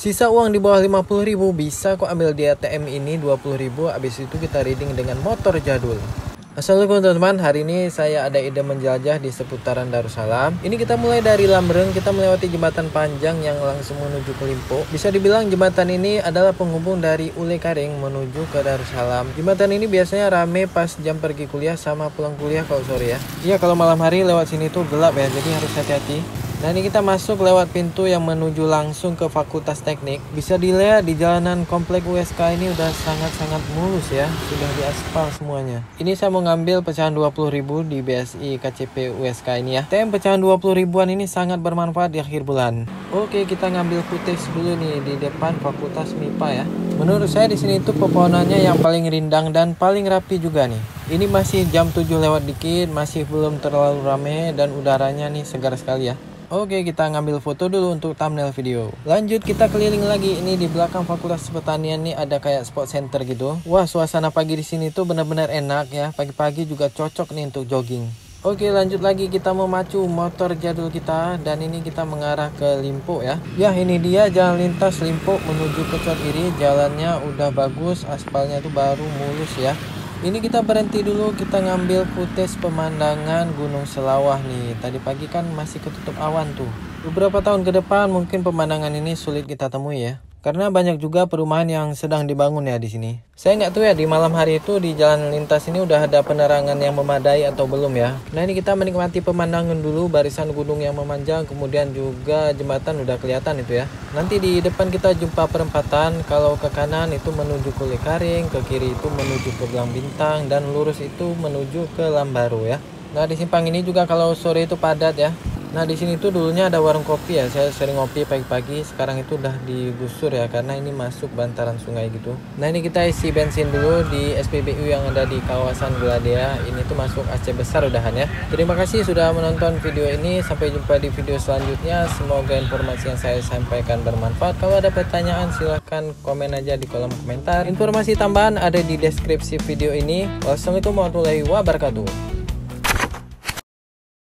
Sisa uang di bawah 50.000 bisa kok ambil di ATM ini 20.000. Habis itu kita reading dengan motor jadul. Assalamualaikum teman-teman, hari ini saya ada ide menjelajah di seputaran Darussalam. Ini kita mulai dari Lambereng, kita melewati jembatan panjang yang langsung menuju ke Limpo. Bisa dibilang jembatan ini adalah penghubung dari Ule Karing menuju ke Darussalam. Jembatan ini biasanya rame pas jam pergi kuliah sama pulang kuliah kalau sore ya. Iya, kalau malam hari lewat sini tuh gelap ya, jadi harus hati-hati. Nah, ini kita masuk lewat pintu yang menuju langsung ke Fakultas Teknik. Bisa dilihat di jalanan komplek USK ini udah sangat-sangat mulus ya. Sudah diaspal semuanya. Ini saya mau ngambil pecahan 20.000 di BSI KCP USK ini ya. TM pecahan 20.000-an ini sangat bermanfaat di akhir bulan. Oke, kita ngambil footage dulu nih di depan Fakultas MIPA ya. Menurut saya di sini tuh pepohonannya yang paling rindang dan paling rapi juga nih. Ini masih jam 7 lewat dikit, masih belum terlalu rame dan udaranya nih segar sekali ya. Oke, kita ngambil foto dulu untuk thumbnail video. Lanjut kita keliling lagi. Ini di belakang Fakultas Pertanian nih ada kayak sport center gitu. Wah, suasana pagi di sini tuh benar-benar enak ya. Pagi-pagi juga cocok nih untuk jogging. Oke, lanjut lagi kita memacu motor jadul kita dan ini kita mengarah ke Limpo ya. Ya, ini dia jalan lintas Limpo menuju ke Cotiri. Jalannya udah bagus, aspalnya tuh baru mulus ya. Ini kita berhenti dulu, kita ngambil footage pemandangan Gunung Selawah nih. Tadi pagi kan masih ketutup awan tuh. Beberapa tahun ke depan mungkin pemandangan ini sulit kita temui ya. Karena banyak juga perumahan yang sedang dibangun ya di sini. Saya nggak tahu ya di malam hari itu di jalan lintas ini udah ada penerangan yang memadai atau belum ya. Nah, ini kita menikmati pemandangan dulu, barisan gunung yang memanjang, kemudian juga jembatan udah kelihatan itu ya. Nanti di depan kita jumpa perempatan, kalau ke kanan itu menuju ke Ule Karing, ke kiri itu menuju ke Belang Bintang, dan lurus itu menuju ke Lambaru ya. Nah, di simpang ini juga kalau sore itu padat ya. Nah, di sini tuh dulunya ada warung kopi ya. Saya sering ngopi pagi-pagi. Sekarang itu udah digusur ya karena ini masuk bantaran sungai gitu. Nah, ini kita isi bensin dulu di SPBU yang ada di kawasan Guladea. Ini tuh masuk Aceh Besar udahan ya. Terima kasih sudah menonton video ini. Sampai jumpa di video selanjutnya. Semoga informasi yang saya sampaikan bermanfaat. Kalau ada pertanyaan silahkan komen aja di kolom komentar. Informasi tambahan ada di deskripsi video ini. Wassalamualaikum warahmatullahi wabarakatuh.